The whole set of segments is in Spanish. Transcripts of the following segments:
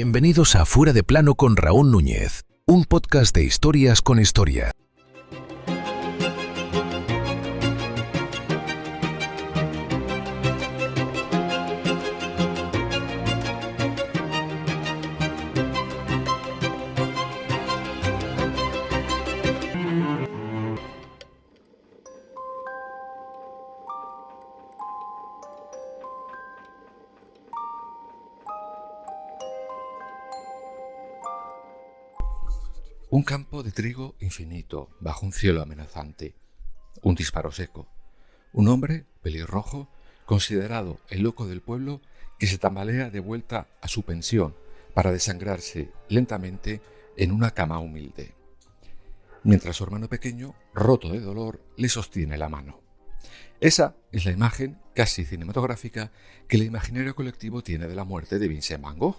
Bienvenidos a Fuera de Plano con Raúl Núñez, un podcast de historias con historia. Un campo de trigo infinito bajo un cielo amenazante. Un disparo seco. Un hombre pelirrojo, considerado el loco del pueblo, que se tambalea de vuelta a su pensión para desangrarse lentamente en una cama humilde. Mientras su hermano pequeño, roto de dolor, le sostiene la mano. Esa es la imagen casi cinematográfica que el imaginario colectivo tiene de la muerte de Vincent van Gogh.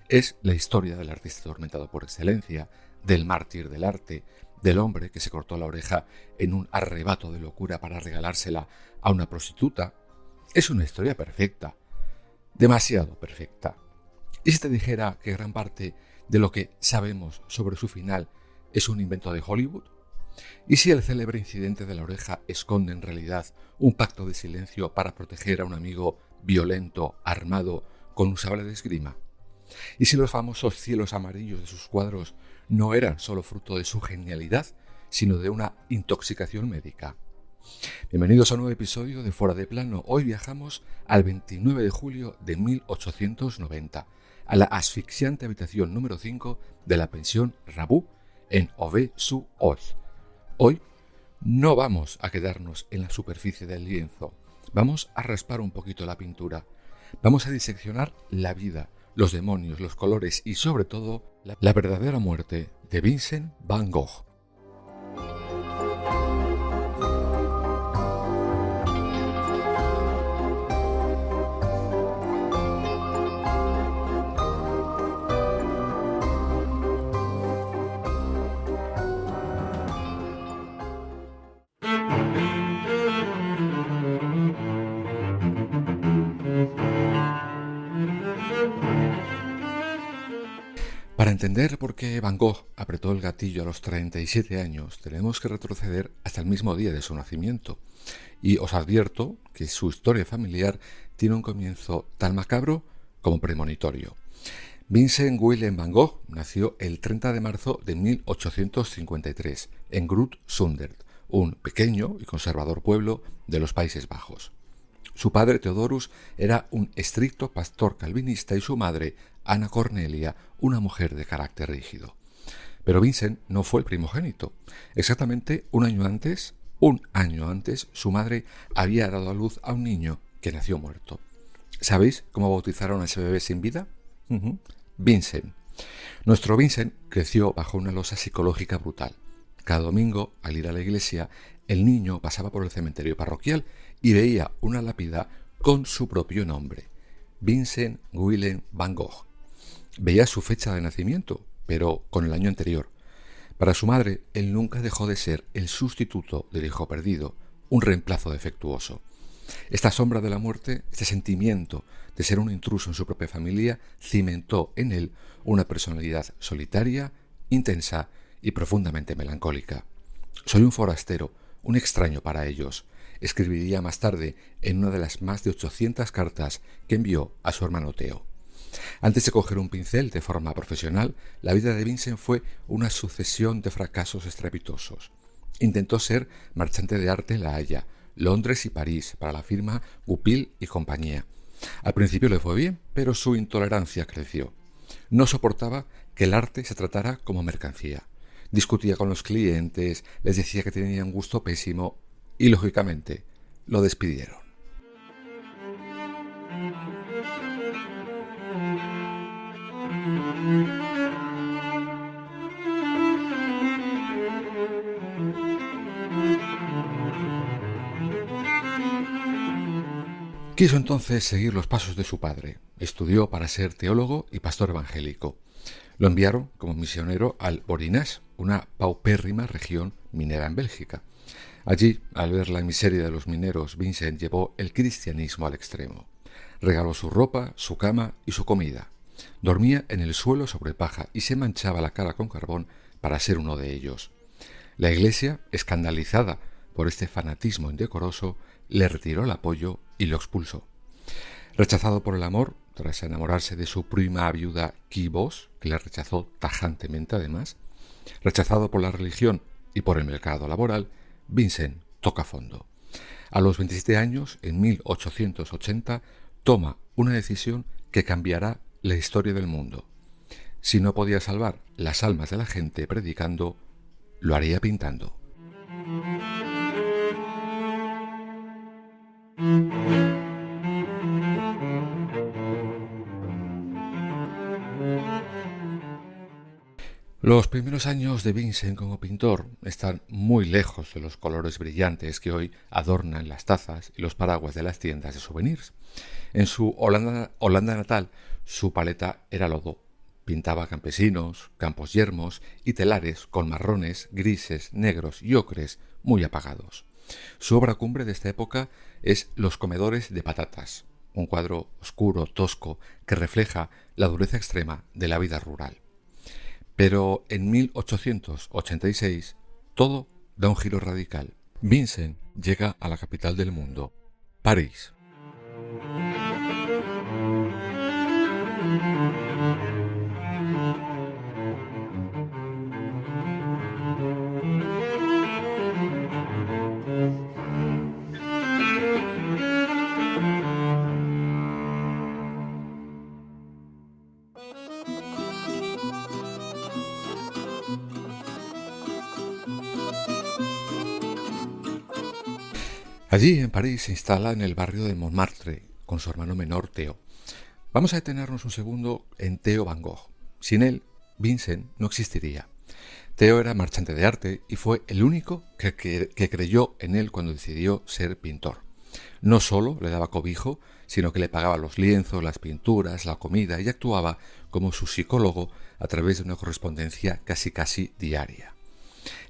Es la historia del artista atormentado por excelencia, del mártir del arte, del hombre que se cortó la oreja en un arrebato de locura para regalársela a una prostituta. Es una historia perfecta, demasiado perfecta. ¿Y si te dijera que gran parte de lo que sabemos sobre su final es un invento de Hollywood? ¿Y si el célebre incidente de la oreja esconde en realidad un pacto de silencio para proteger a un amigo violento, armado, con un sable de esgrima? ¿Y si los famosos cielos amarillos de sus cuadros no eran solo fruto de su genialidad, sino de una intoxicación médica? Bienvenidos a un nuevo episodio de Fuera de Plano. Hoy viajamos al 29 de julio de 1890, a la asfixiante habitación número 5 de la pensión Rabaud en Auvers-sur-Oise. Hoy no vamos a quedarnos en la superficie del lienzo, vamos a raspar un poquito la pintura, vamos a diseccionar la vida, los demonios, los colores y sobre todo la verdadera muerte de Vincent van Gogh. Para entender por qué Van Gogh apretó el gatillo a los 37 años, tenemos que retroceder hasta el mismo día de su nacimiento. Y os advierto que su historia familiar tiene un comienzo tan macabro como premonitorio. Vincent Willem van Gogh nació el 30 de marzo de 1853 en Groot-Zundert, un pequeño y conservador pueblo de los Países Bajos. Su padre, Theodorus, era un estricto pastor calvinista y su madre, Ana Cornelia, una mujer de carácter rígido. Pero Vincent no fue el primogénito. Exactamente un año antes, su madre había dado a luz a un niño que nació muerto. ¿Sabéis cómo bautizaron a ese bebé sin vida? Vincent. Nuestro Vincent creció bajo una losa psicológica brutal. Cada domingo, al ir a la iglesia, el niño pasaba por el cementerio parroquial y veía una lápida con su propio nombre, Vincent Willem van Gogh. Veía su fecha de nacimiento, pero con el año anterior. Para su madre, él nunca dejó de ser el sustituto del hijo perdido, un reemplazo defectuoso. Esta sombra de la muerte, este sentimiento de ser un intruso en su propia familia, cimentó en él una personalidad solitaria, intensa y profundamente melancólica. Soy un forastero, un extraño para ellos, escribiría más tarde en una de las más de 800 cartas que envió a su hermano Theo. Antes de coger un pincel de forma profesional, la vida de Vincent fue una sucesión de fracasos estrepitosos. Intentó ser marchante de arte en La Haya, Londres y París para la firma Goupil y compañía. Al principio le fue bien, pero su intolerancia creció. No soportaba que el arte se tratara como mercancía. Discutía con los clientes, les decía que tenían gusto pésimo y, lógicamente, lo despidieron. Quiso entonces seguir los pasos de su padre. Estudió para ser teólogo y pastor evangélico. Lo enviaron como misionero al Borinage, una paupérrima región minera en Bélgica. Allí, al ver la miseria de los mineros, Vincent llevó el cristianismo al extremo. Regaló su ropa, su cama y su comida. Dormía en el suelo sobre paja y se manchaba la cara con carbón para ser uno de ellos. La Iglesia, escandalizada por este fanatismo indecoroso, le retiró el apoyo y lo expulsó. Rechazado por el amor, tras enamorarse de su prima viuda Kibos, que le rechazó tajantemente además, rechazado por la religión y por el mercado laboral, Vincent toca fondo. A los 27 años, en 1880, toma una decisión que cambiará la historia del mundo. Si no podía salvar las almas de la gente predicando, lo haría pintando. Los primeros años de Vincent como pintor están muy lejos de los colores brillantes que hoy adornan las tazas y los paraguas de las tiendas de souvenirs. En su Holanda natal, su paleta era lodo. Pintaba campesinos, campos yermos y telares con marrones, grises, negros y ocres muy apagados. Su obra cumbre de esta época es Los comedores de patatas, un cuadro oscuro, tosco, que refleja la dureza extrema de la vida rural. Pero en 1886 todo da un giro radical. Vincent llega a la capital del mundo, París. Allí, en París, se instala en el barrio de Montmartre con su hermano menor Theo. Vamos a detenernos un segundo en Theo Van Gogh. Sin él, Vincent no existiría. Theo era marchante de arte y fue el único que creyó en él cuando decidió ser pintor. No solo le daba cobijo, sino que le pagaba los lienzos, las pinturas, la comida y actuaba como su psicólogo a través de una correspondencia casi diaria.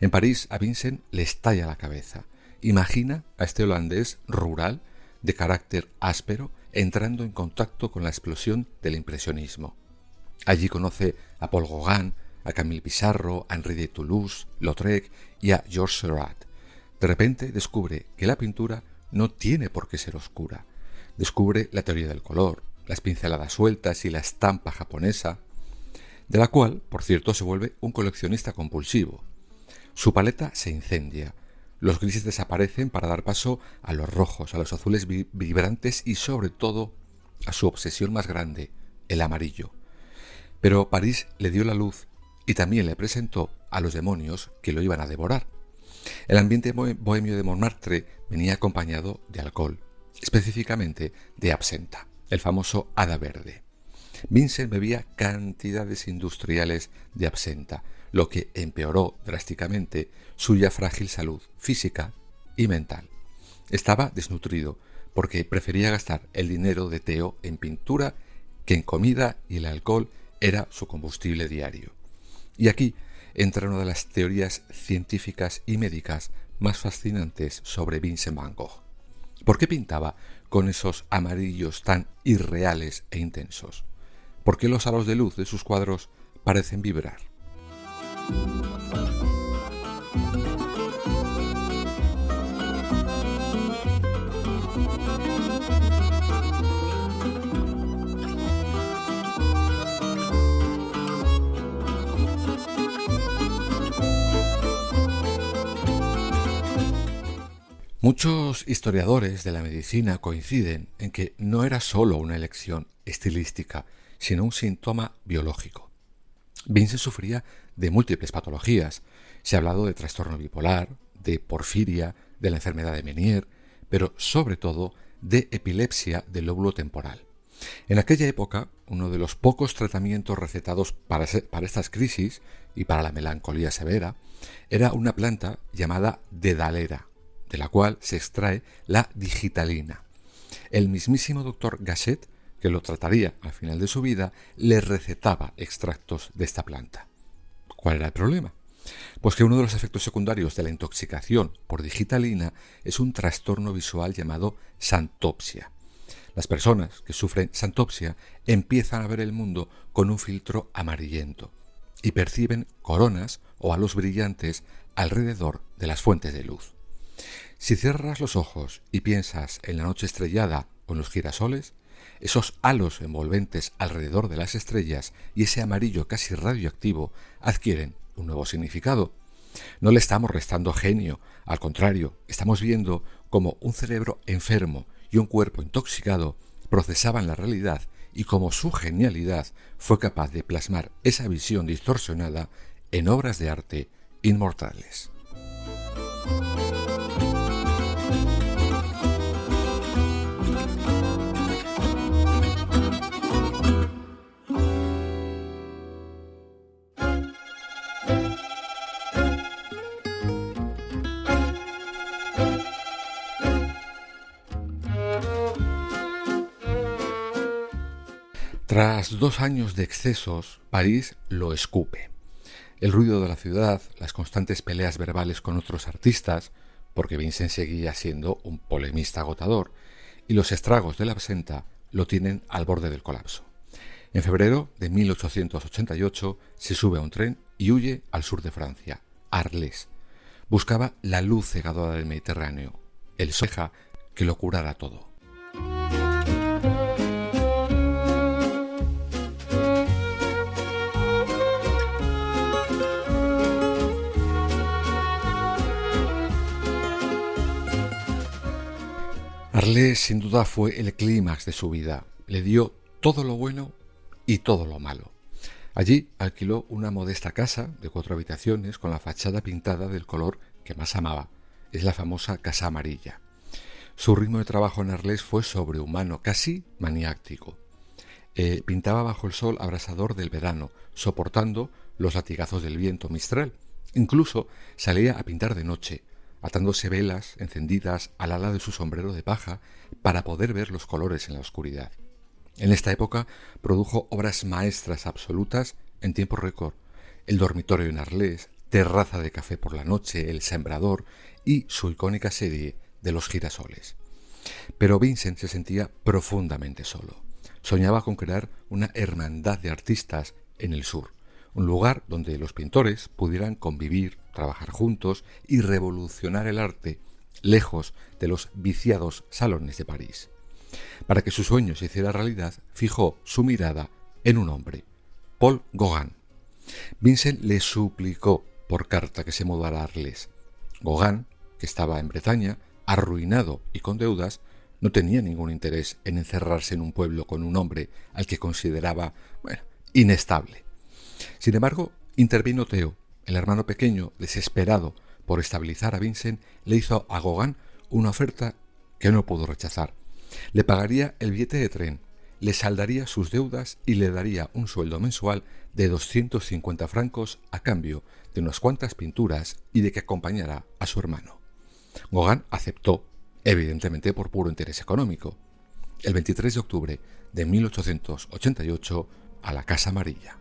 En París, a Vincent le estalla la cabeza. Imagina a este holandés rural, de carácter áspero, entrando en contacto con la explosión del impresionismo. Allí conoce a Paul Gauguin, a Camille Pissarro, a Henri de Toulouse-Lautrec y a Georges Seurat. De repente descubre que la pintura no tiene por qué ser oscura. Descubre la teoría del color, las pinceladas sueltas y la estampa japonesa, de la cual, por cierto, se vuelve un coleccionista compulsivo. Su paleta se incendia. Los grises desaparecen para dar paso a los rojos, a los azules vibrantes y sobre todo a su obsesión más grande, el amarillo. Pero París le dio la luz y también le presentó a los demonios que lo iban a devorar. El ambiente bohemio de Montmartre venía acompañado de alcohol, específicamente de absenta, el famoso hada verde. Vincent bebía cantidades industriales de absenta, lo que empeoró drásticamente su ya frágil salud física y mental. Estaba desnutrido porque prefería gastar el dinero de Theo en pintura que en comida, y el alcohol era su combustible diario. Y aquí entra una de las teorías científicas y médicas más fascinantes sobre Vincent Van Gogh. ¿Por qué pintaba con esos amarillos tan irreales e intensos? ¿Por qué los halos de luz de sus cuadros parecen vibrar? Muchos historiadores de la medicina coinciden en que no era solo una elección estilística, sino un síntoma biológico. Vincent sufría de múltiples patologías. Se ha hablado de trastorno bipolar, de porfiria, de la enfermedad de Meniere, pero sobre todo de epilepsia del lóbulo temporal. En aquella época, uno de los pocos tratamientos recetados para estas crisis y para la melancolía severa era una planta llamada dedalera, de la cual se extrae la digitalina. El mismísimo doctor Gasset, que lo trataría al final de su vida, le recetaba extractos de esta planta. ¿Cuál era el problema? Pues que uno de los efectos secundarios de la intoxicación por digitalina es un trastorno visual llamado xantopsia. Las personas que sufren santopsia empiezan a ver el mundo con un filtro amarillento y perciben coronas o halos brillantes alrededor de las fuentes de luz. Si cierras los ojos y piensas en la noche estrellada o en los girasoles, esos halos envolventes alrededor de las estrellas y ese amarillo casi radioactivo adquieren un nuevo significado. No le estamos restando genio, al contrario, estamos viendo cómo un cerebro enfermo y un cuerpo intoxicado procesaban la realidad y cómo su genialidad fue capaz de plasmar esa visión distorsionada en obras de arte inmortales. Tras 2 años de excesos, París lo escupe. El ruido de la ciudad, las constantes peleas verbales con otros artistas, porque Vincent seguía siendo un polemista agotador, y los estragos de la absenta lo tienen al borde del colapso. En febrero de 1888 se sube a un tren y huye al sur de Francia, a Arles. Buscaba la luz cegadora del Mediterráneo, el soja que lo curara todo. Arles sin duda fue el clímax de su vida. Le dio todo lo bueno y todo lo malo. Allí alquiló una modesta casa de 4 habitaciones con la fachada pintada del color que más amaba. Es la famosa Casa Amarilla. Su ritmo de trabajo en Arles fue sobrehumano, casi maniático. Pintaba bajo el sol abrasador del verano, soportando los latigazos del viento mistral. Incluso salía a pintar de noche, atándose velas encendidas al ala de su sombrero de paja para poder ver los colores en la oscuridad. En esta época produjo obras maestras absolutas en tiempo récord: El dormitorio en Arles, Terraza de café por la noche, El sembrador y su icónica serie de los girasoles. Pero Vincent se sentía profundamente solo. Soñaba con crear una hermandad de artistas en el sur, un lugar donde los pintores pudieran convivir, trabajar juntos y revolucionar el arte, lejos de los viciados salones de París. Para que su sueño se hiciera realidad, fijó su mirada en un hombre, Paul Gauguin. Vincent le suplicó por carta que se mudara a Arles. Gauguin, que estaba en Bretaña, arruinado y con deudas, no tenía ningún interés en encerrarse en un pueblo con un hombre al que consideraba, inestable. Sin embargo, intervino Theo. El hermano pequeño, desesperado por estabilizar a Vincent, le hizo a Gauguin una oferta que no pudo rechazar. Le pagaría el billete de tren, le saldaría sus deudas y le daría un sueldo mensual de 250 francos a cambio de unas cuantas pinturas y de que acompañara a su hermano. Gauguin aceptó, evidentemente por puro interés económico. El 23 de octubre de 1888, a la Casa Amarilla.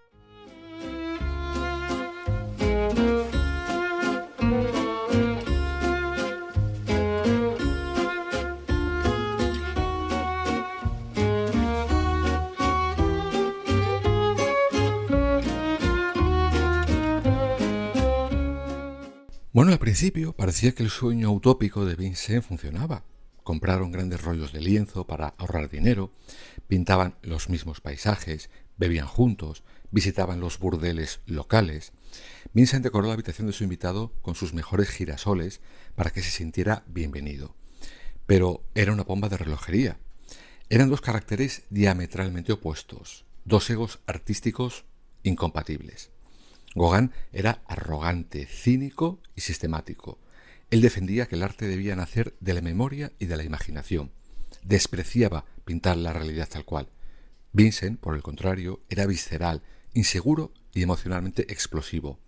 Bueno, al principio parecía que el sueño utópico de Vincent funcionaba. Compraron grandes rollos de lienzo para ahorrar dinero, pintaban los mismos paisajes, bebían juntos, visitaban los burdeles locales. Vincent decoró la habitación de su invitado con sus mejores girasoles para que se sintiera bienvenido. Pero era una bomba de relojería. Eran 2 caracteres diametralmente opuestos, 2 egos artísticos incompatibles. Gauguin era arrogante, cínico y sistemático. Él defendía que el arte debía nacer de la memoria y de la imaginación. Despreciaba pintar la realidad tal cual. Vincent, por el contrario, era visceral, inseguro y emocionalmente explosivo.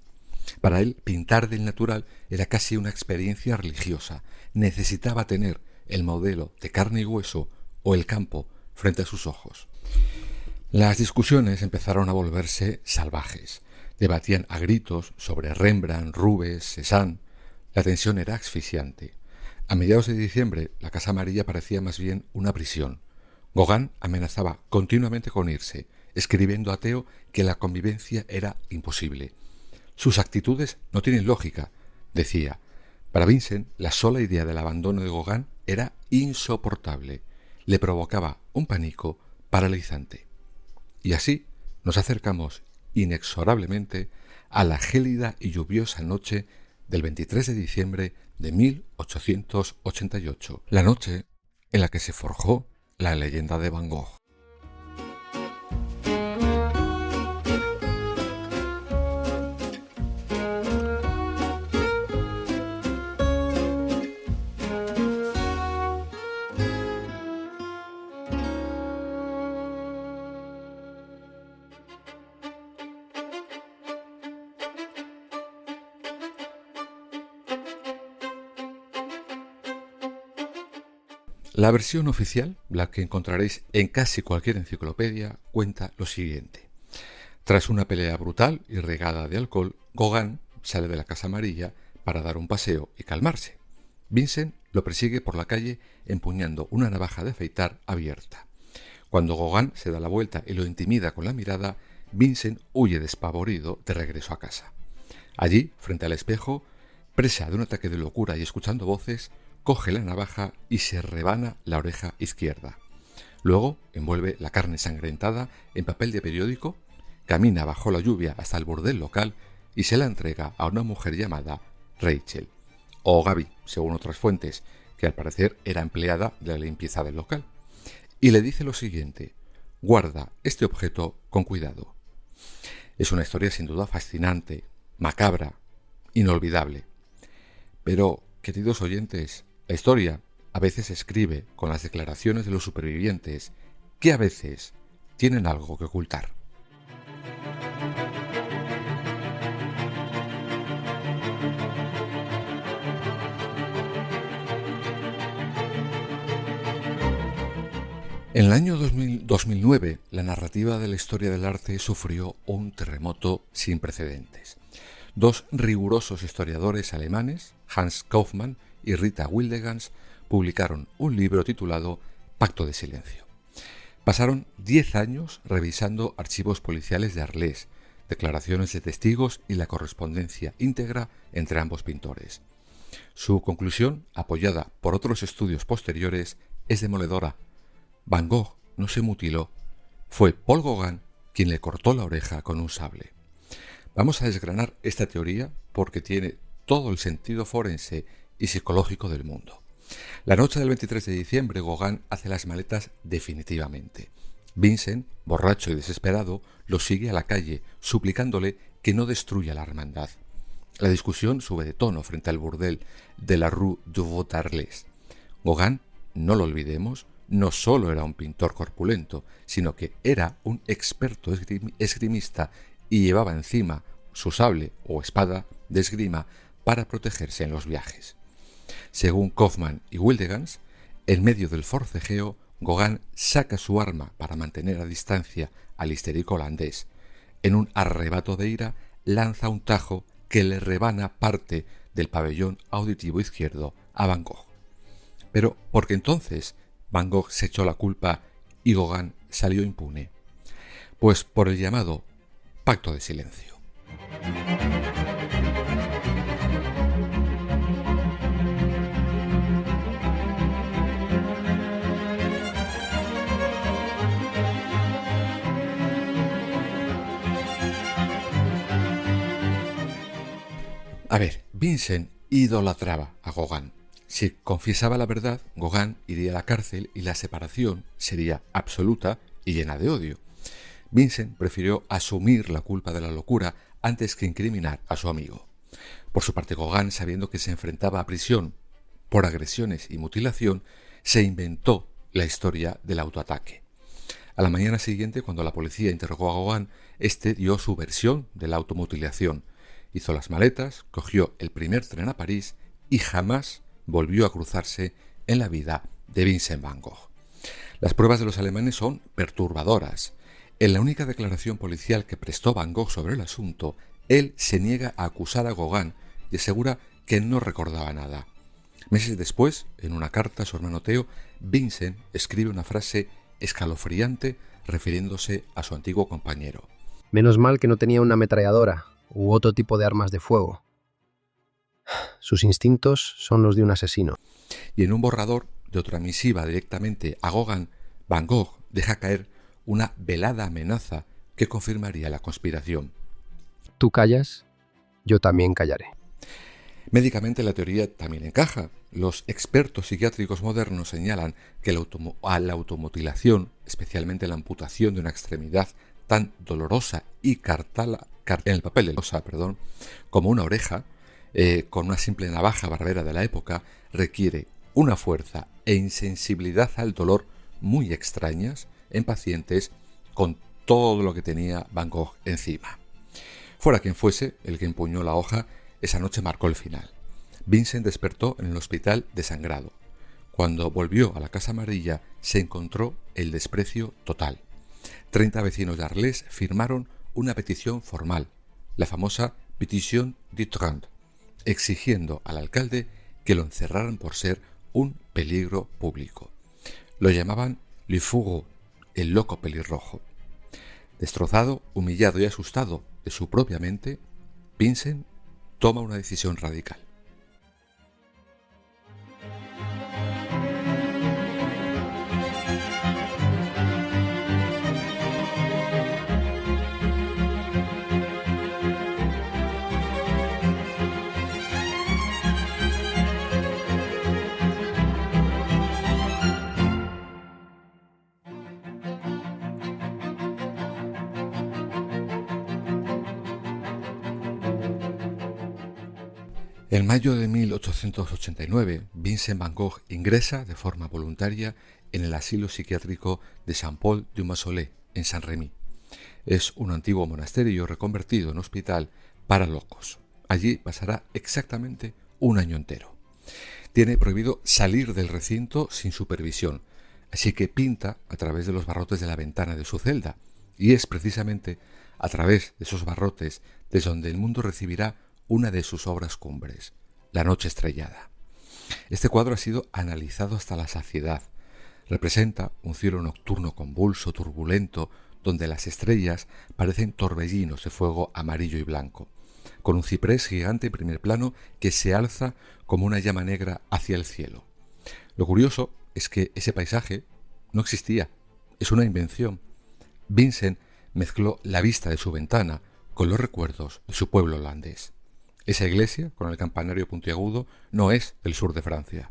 Para él, pintar del natural era casi una experiencia religiosa. Necesitaba tener el modelo de carne y hueso o el campo frente a sus ojos. Las discusiones empezaron a volverse salvajes. Debatían a gritos sobre Rembrandt, Rubens, Cézanne. La tensión era asfixiante. A mediados de diciembre, la Casa Amarilla parecía más bien una prisión. Gauguin amenazaba continuamente con irse, escribiendo a Theo que la convivencia era imposible. Sus actitudes no tienen lógica, decía. Para Vincent, la sola idea del abandono de Gauguin era insoportable. Le provocaba un pánico paralizante. Y así nos acercamos inexorablemente a la gélida y lluviosa noche del 23 de diciembre de 1888, la noche en la que se forjó la leyenda de Van Gogh. La versión oficial, la que encontraréis en casi cualquier enciclopedia, cuenta lo siguiente. Tras una pelea brutal y regada de alcohol, Gauguin sale de la Casa Amarilla para dar un paseo y calmarse. Vincent lo persigue por la calle empuñando una navaja de afeitar abierta. Cuando Gauguin se da la vuelta y lo intimida con la mirada, Vincent huye despavorido de regreso a casa. Allí, frente al espejo, presa de un ataque de locura y escuchando voces, coge la navaja y se rebana la oreja izquierda. Luego envuelve la carne ensangrentada en papel de periódico, camina bajo la lluvia hasta el burdel local y se la entrega a una mujer llamada Rachel, o Gaby, según otras fuentes, que al parecer era empleada de la limpieza del local. Y le dice lo siguiente: guarda este objeto con cuidado. Es una historia sin duda fascinante, macabra, inolvidable. Pero, queridos oyentes, la historia a veces se escribe con las declaraciones de los supervivientes, que a veces tienen algo que ocultar. En el año 2009, la narrativa de la historia del arte sufrió un terremoto sin precedentes. Dos rigurosos historiadores alemanes, Hans Kaufmann y Rita Wildegans, publicaron un libro titulado Pacto de Silencio. Pasaron 10 años revisando archivos policiales de Arles, declaraciones de testigos y la correspondencia íntegra entre ambos pintores. Su conclusión, apoyada por otros estudios posteriores, es demoledora. Van Gogh no se mutiló, fue Paul Gauguin quien le cortó la oreja con un sable. Vamos a desgranar esta teoría porque tiene todo el sentido forense y psicológico del mundo. La noche del 23 de diciembre, Gauguin hace las maletas definitivamente. Vincent, borracho y desesperado, lo sigue a la calle, suplicándole que no destruya la hermandad. La discusión sube de tono frente al burdel de la Rue du Vaut-Arles. Gauguin, no lo olvidemos, no solo era un pintor corpulento, sino que era un experto esgrimista y llevaba encima su sable o espada de esgrima para protegerse en los viajes. Según Kaufmann y Wildegans, en medio del forcejeo, Gauguin saca su arma para mantener a distancia al histérico holandés. En un arrebato de ira, lanza un tajo que le rebana parte del pabellón auditivo izquierdo a Van Gogh. Pero, ¿por qué entonces Van Gogh se echó la culpa y Gauguin salió impune? Pues por el llamado Pacto de Silencio. A ver, Vincent idolatraba a Gauguin. Si confiesaba la verdad, Gauguin iría a la cárcel y la separación sería absoluta y llena de odio. Vincent prefirió asumir la culpa de la locura antes que incriminar a su amigo. Por su parte, Gauguin, sabiendo que se enfrentaba a prisión por agresiones y mutilación, se inventó la historia del autoataque. A la mañana siguiente, cuando la policía interrogó a Gauguin, este dio su versión de la automutilación. Hizo las maletas, cogió el primer tren a París y jamás volvió a cruzarse en la vida de Vincent Van Gogh. Las pruebas de los alemanes son perturbadoras. En la única declaración policial que prestó Van Gogh sobre el asunto, él se niega a acusar a Gauguin y asegura que no recordaba nada. Meses después, en una carta a su hermano Theo, Vincent escribe una frase escalofriante refiriéndose a su antiguo compañero. Menos mal que no tenía una ametralladora u otro tipo de armas de fuego. Sus instintos son los de un asesino. Y en un borrador de otra misiva directamente a Gauguin, Van Gogh deja caer una velada amenaza que confirmaría la conspiración. Tú callas, yo también callaré. Médicamente la teoría también encaja. Los expertos psiquiátricos modernos señalan que la automutilación, especialmente la amputación de una extremidad tan dolorosa y en el papel de losa, como una oreja, con una simple navaja barbera de la época, requiere una fuerza e insensibilidad al dolor muy extrañas en pacientes con todo lo que tenía Van Gogh encima. Fuera quien fuese el que empuñó la hoja, esa noche marcó el final. Vincent despertó en el hospital desangrado. Cuando volvió a la Casa Amarilla se encontró el desprecio total. 30 vecinos de Arles firmaron una petición formal, la famosa Petition d'Utrecht, exigiendo al alcalde que lo encerraran por ser un peligro público. Lo llamaban Le Fou, el loco pelirrojo. Destrozado, humillado y asustado de su propia mente, Vincent toma una decisión radical. En mayo de 1889, Vincent Van Gogh ingresa de forma voluntaria en el asilo psiquiátrico de Saint-Paul-du-Mausolée, en Saint-Rémy. Es un antiguo monasterio reconvertido en hospital para locos. Allí pasará exactamente un año entero. Tiene prohibido salir del recinto sin supervisión, así que pinta a través de los barrotes de la ventana de su celda, y es precisamente a través de esos barrotes desde donde el mundo recibirá una de sus obras cumbres, La noche estrellada. Este cuadro ha sido analizado hasta la saciedad. Representa un cielo nocturno convulso, turbulento, donde las estrellas parecen torbellinos de fuego amarillo y blanco, con un ciprés gigante en primer plano que se alza como una llama negra hacia el cielo. Lo curioso es que ese paisaje no existía, es una invención. Vincent mezcló la vista de su ventana con los recuerdos de su pueblo holandés. Esa iglesia, con el campanario puntiagudo, no es del sur de Francia.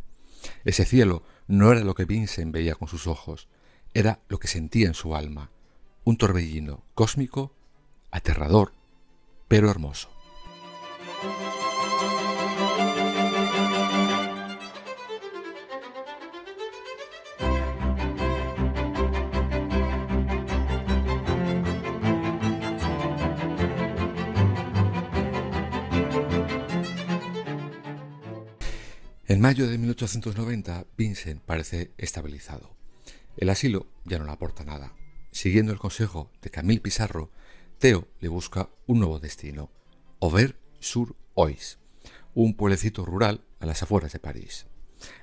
Ese cielo no era lo que Vincent veía con sus ojos, era lo que sentía en su alma, un torbellino cósmico, aterrador, pero hermoso. En mayo de 1890, Vincent parece estabilizado. El asilo ya no le aporta nada. Siguiendo el consejo de Camille Pissarro, Theo le busca un nuevo destino, Auvers-sur-Oise, un pueblecito rural a las afueras de París.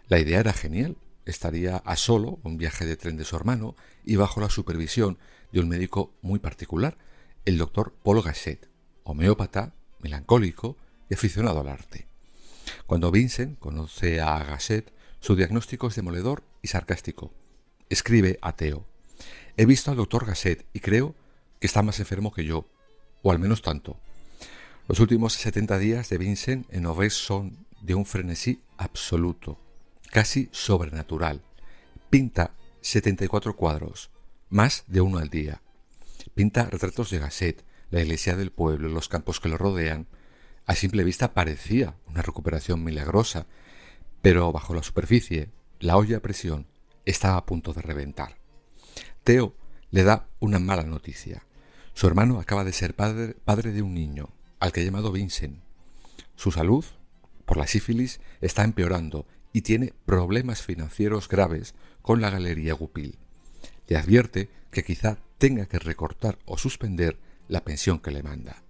La idea era genial. Estaría a solo un viaje de tren de su hermano y bajo la supervisión de un médico muy particular, el doctor Paul Gachet, homeópata, melancólico y aficionado al arte. Cuando Vincent conoce a Gachet, su diagnóstico es demoledor y sarcástico. Escribe a Theo: he visto al doctor Gachet y creo que está más enfermo que yo, o al menos tanto. Los últimos 70 días de Vincent en Auvers son de un frenesí absoluto, casi sobrenatural. Pinta 74 cuadros, más de uno al día. Pinta retratos de Gachet, la iglesia del pueblo, los campos que lo rodean. A simple vista parecía una recuperación milagrosa, pero bajo la superficie, la olla a presión estaba a punto de reventar. Theo le da una mala noticia. Su hermano acaba de ser padre de un niño, al que ha llamado Vincent. Su salud, por la sífilis, está empeorando y tiene problemas financieros graves con la Galería Goupil. Le advierte que quizá tenga que recortar o suspender la pensión que le manda.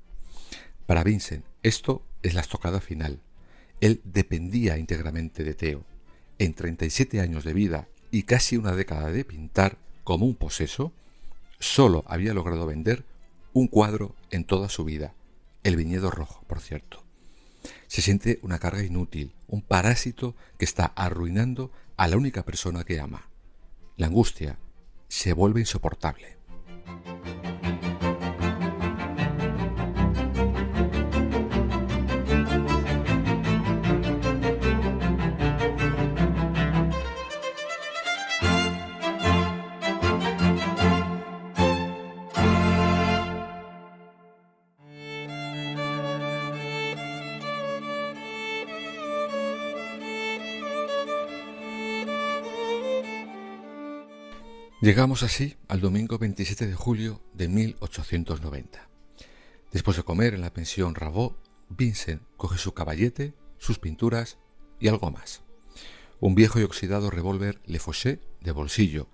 Para Vincent, esto es la estocada final. Él dependía íntegramente de Theo. En 37 años de vida y casi una década de pintar, como un poseso, solo había logrado vender un cuadro en toda su vida, El viñedo rojo, por cierto. Se siente una carga inútil, un parásito que está arruinando a la única persona que ama. La angustia se vuelve insoportable. Llegamos así al domingo 27 de julio de 1890. Después de comer en la pensión Rabot, Vincent coge su caballete, sus pinturas y algo más. Un viejo y oxidado revólver Le Fauché de bolsillo,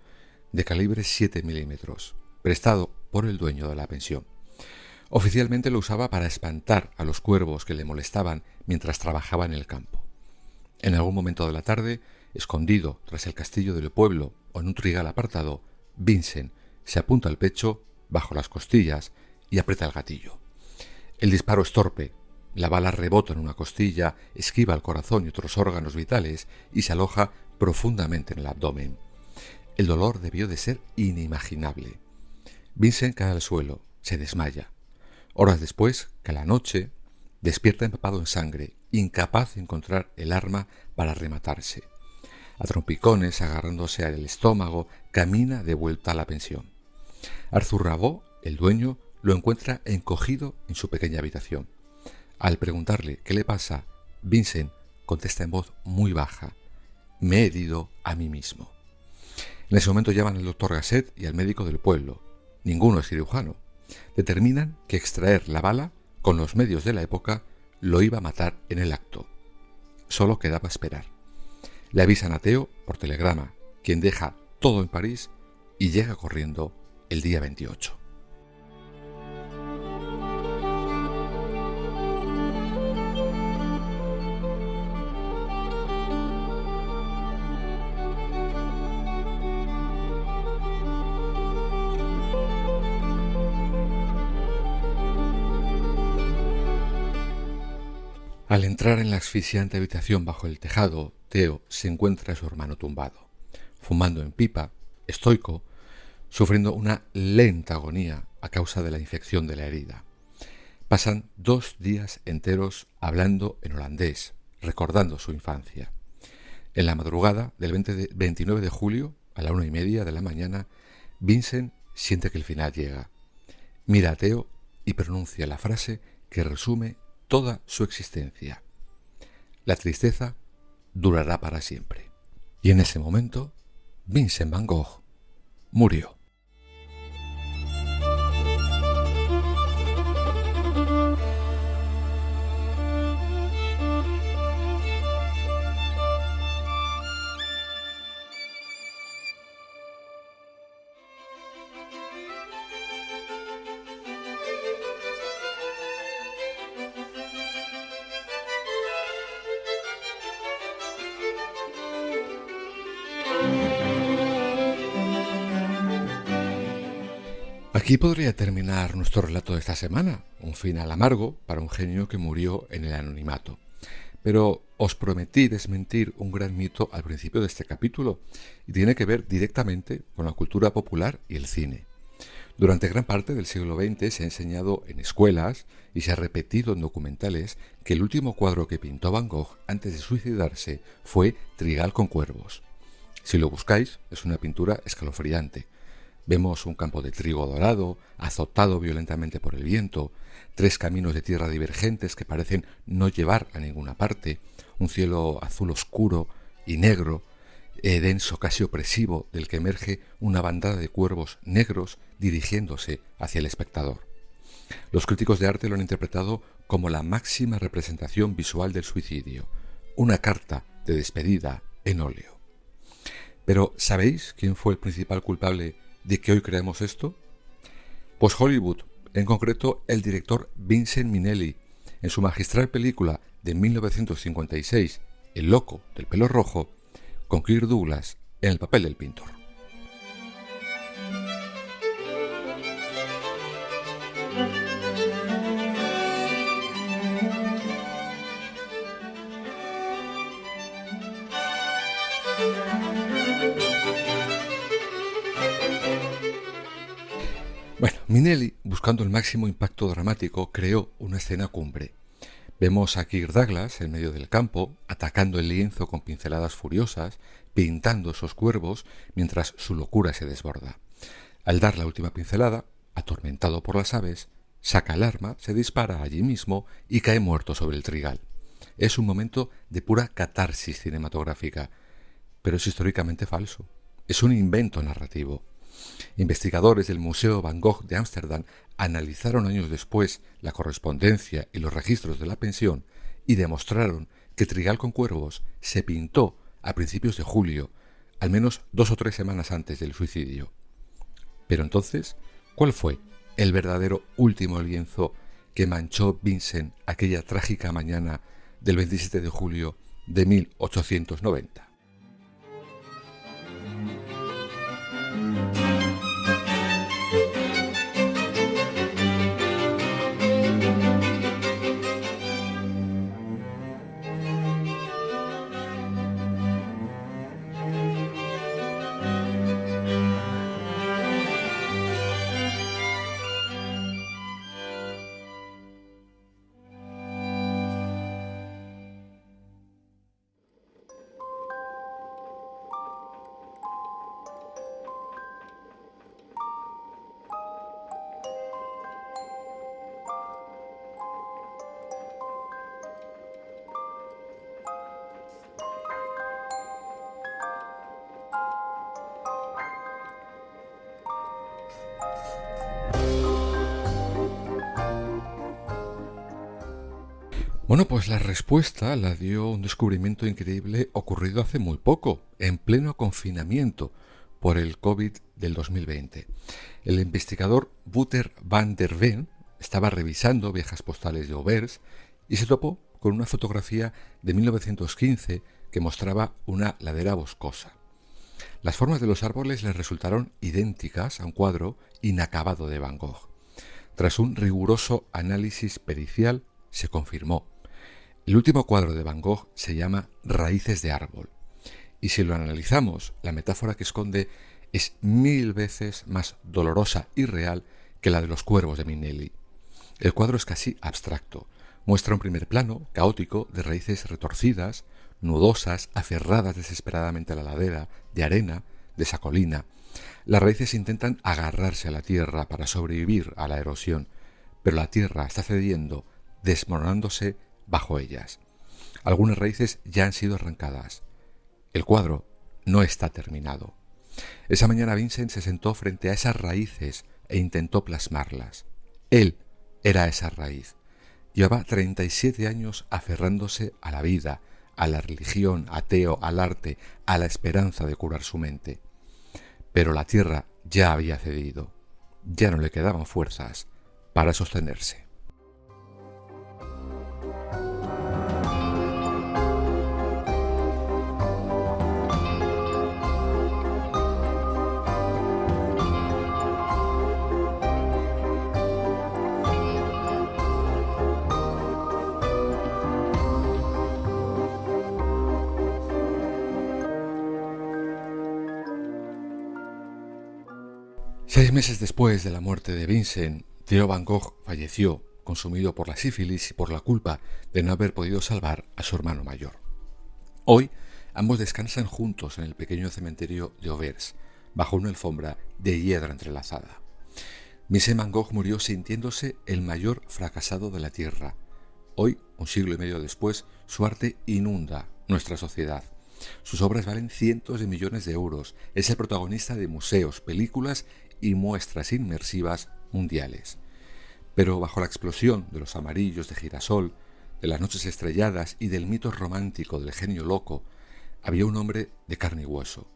de calibre 7 milímetros, prestado por el dueño de la pensión. Oficialmente lo usaba para espantar a los cuervos que le molestaban mientras trabajaba en el campo. En algún momento de la tarde, escondido tras el castillo del pueblo o en un trigal apartado, Vincent se apunta al pecho, bajo las costillas, y aprieta el gatillo. El disparo es torpe, la bala rebota en una costilla, esquiva el corazón y otros órganos vitales y se aloja profundamente en el abdomen. El dolor debió de ser inimaginable. Vincent cae al suelo, se desmaya. Horas después, que a la noche, despierta empapado en sangre, incapaz de encontrar el arma para rematarse. A trompicones, agarrándose al estómago, camina de vuelta a la pensión. Arthur Rabot, el dueño, lo encuentra encogido en su pequeña habitación. Al preguntarle qué le pasa, Vincent contesta en voz muy baja: «Me he herido a mí mismo». En ese momento llaman al doctor Gasset y al médico del pueblo. Ninguno es cirujano. Determinan que extraer la bala, con los medios de la época, lo iba a matar en el acto. Solo quedaba esperar. Le avisan a Theo por telegrama, quien deja todo en París y llega corriendo el día 28. Al entrar en la asfixiante habitación bajo el tejado, Theo se encuentra a su hermano tumbado, fumando en pipa, estoico, sufriendo una lenta agonía a causa de la infección de la herida. Pasan 2 días enteros hablando en holandés, recordando su infancia. En la madrugada del 29 de julio, a la 1:30 de la mañana, Vincent siente que el final llega. Mira a Theo y pronuncia la frase que resume toda su existencia: la tristeza durará para siempre. Y en ese momento, Vincent van Gogh murió. Aquí podría terminar nuestro relato de esta semana, un final amargo para un genio que murió en el anonimato. Pero os prometí desmentir un gran mito al principio de este capítulo, y tiene que ver directamente con la cultura popular y el cine. Durante gran parte del siglo XX se ha enseñado en escuelas y se ha repetido en documentales que el último cuadro que pintó Van Gogh antes de suicidarse fue Trigal con cuervos. Si lo buscáis, es una pintura escalofriante. Vemos un campo de trigo dorado, azotado violentamente por el viento, 3 caminos de tierra divergentes que parecen no llevar a ninguna parte, un cielo azul oscuro y negro, denso, casi opresivo, del que emerge una bandada de cuervos negros dirigiéndose hacia el espectador. Los críticos de arte lo han interpretado como la máxima representación visual del suicidio, una carta de despedida en óleo. Pero, ¿sabéis quién fue el principal culpable de que hoy creemos esto? Pues Hollywood, en concreto el director Vincent Minnelli, en su magistral película de 1956, El loco del pelo rojo, con Kirk Douglas en el papel del pintor. Bueno, Minnelli, buscando el máximo impacto dramático, creó una escena cumbre. Vemos a Kirk Douglas en medio del campo, atacando el lienzo con pinceladas furiosas, pintando esos cuervos, mientras su locura se desborda. Al dar la última pincelada, atormentado por las aves, saca el arma, se dispara allí mismo y cae muerto sobre el trigal. Es un momento de pura catarsis cinematográfica, pero es históricamente falso. Es un invento narrativo. Investigadores del Museo Van Gogh de Ámsterdam analizaron años después la correspondencia y los registros de la pensión y demostraron que Trigal con cuervos se pintó a principios de julio, al menos 2 o 3 semanas antes del suicidio. Pero entonces, ¿cuál fue el verdadero último lienzo que manchó Vincent aquella trágica mañana del 27 de julio de 1890? Bueno, pues la respuesta la dio un descubrimiento increíble ocurrido hace muy poco, en pleno confinamiento por el COVID del 2020. El investigador Wouter van der Ven estaba revisando viejas postales de Auvers y se topó con una fotografía de 1915 que mostraba una ladera boscosa. Las formas de los árboles le resultaron idénticas a un cuadro inacabado de Van Gogh. Tras un riguroso análisis pericial, se confirmó. El último cuadro de Van Gogh se llama Raíces de árbol, y si lo analizamos, la metáfora que esconde es 1000 veces más dolorosa y real que la de los cuervos de Minnelli. El cuadro es casi abstracto, muestra un primer plano caótico de raíces retorcidas, nudosas, aferradas desesperadamente a la ladera, de arena, de esa colina. Las raíces intentan agarrarse a la tierra para sobrevivir a la erosión, pero la tierra está cediendo, desmoronándose bajo ellas. Algunas raíces ya han sido arrancadas. El cuadro no está terminado. Esa mañana Vincent se sentó frente a esas raíces e intentó plasmarlas. Él era esa raíz. Llevaba 37 años aferrándose a la vida, a la religión, ateo, al arte, a la esperanza de curar su mente. Pero la tierra ya había cedido. Ya no le quedaban fuerzas para sostenerse. 6 meses después de la muerte de Vincent, Theo Van Gogh falleció, consumido por la sífilis y por la culpa de no haber podido salvar a su hermano mayor. Hoy, ambos descansan juntos en el pequeño cementerio de Auvers, bajo una alfombra de hiedra entrelazada. Vincent Van Gogh murió sintiéndose el mayor fracasado de la tierra. Hoy, un siglo y medio después, su arte inunda nuestra sociedad. Sus obras valen cientos de millones de euros. Es el protagonista de museos, películas y muestras inmersivas mundiales. Pero bajo la explosión de los amarillos de girasol, de las noches estrelladas y del mito romántico del genio loco, había un hombre de carne y hueso.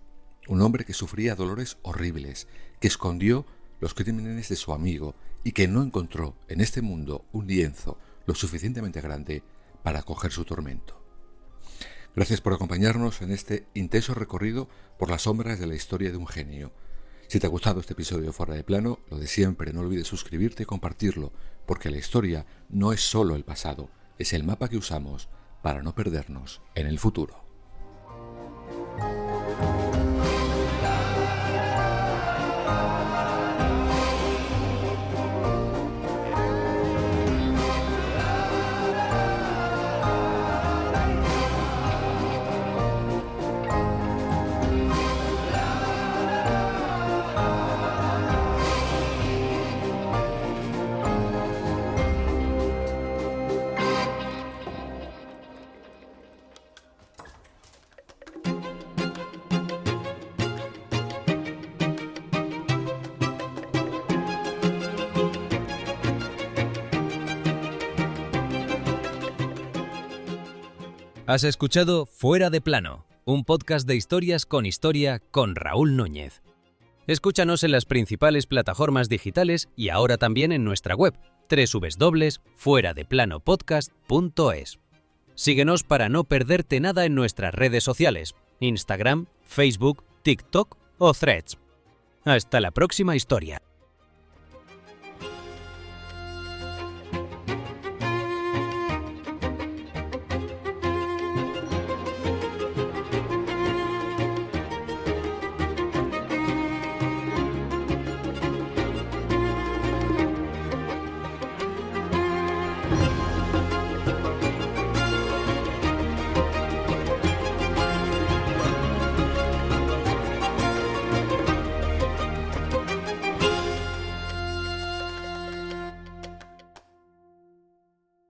Un hombre que sufría dolores horribles, que escondió los crímenes de su amigo y que no encontró en este mundo un lienzo lo suficientemente grande para acoger su tormento. Gracias por acompañarnos en este intenso recorrido por las sombras de la historia de un genio. Si te ha gustado este episodio Fuera de Plano, lo de siempre, no olvides suscribirte y compartirlo, porque la historia no es solo el pasado, es el mapa que usamos para no perdernos en el futuro. Has escuchado Fuera de Plano, un podcast de historias con historia con Raúl Núñez. Escúchanos en las principales plataformas digitales y ahora también en nuestra web www.fueradeplanopodcast.es. Síguenos para no perderte nada en nuestras redes sociales, Instagram, Facebook, TikTok o Threads. Hasta la próxima historia.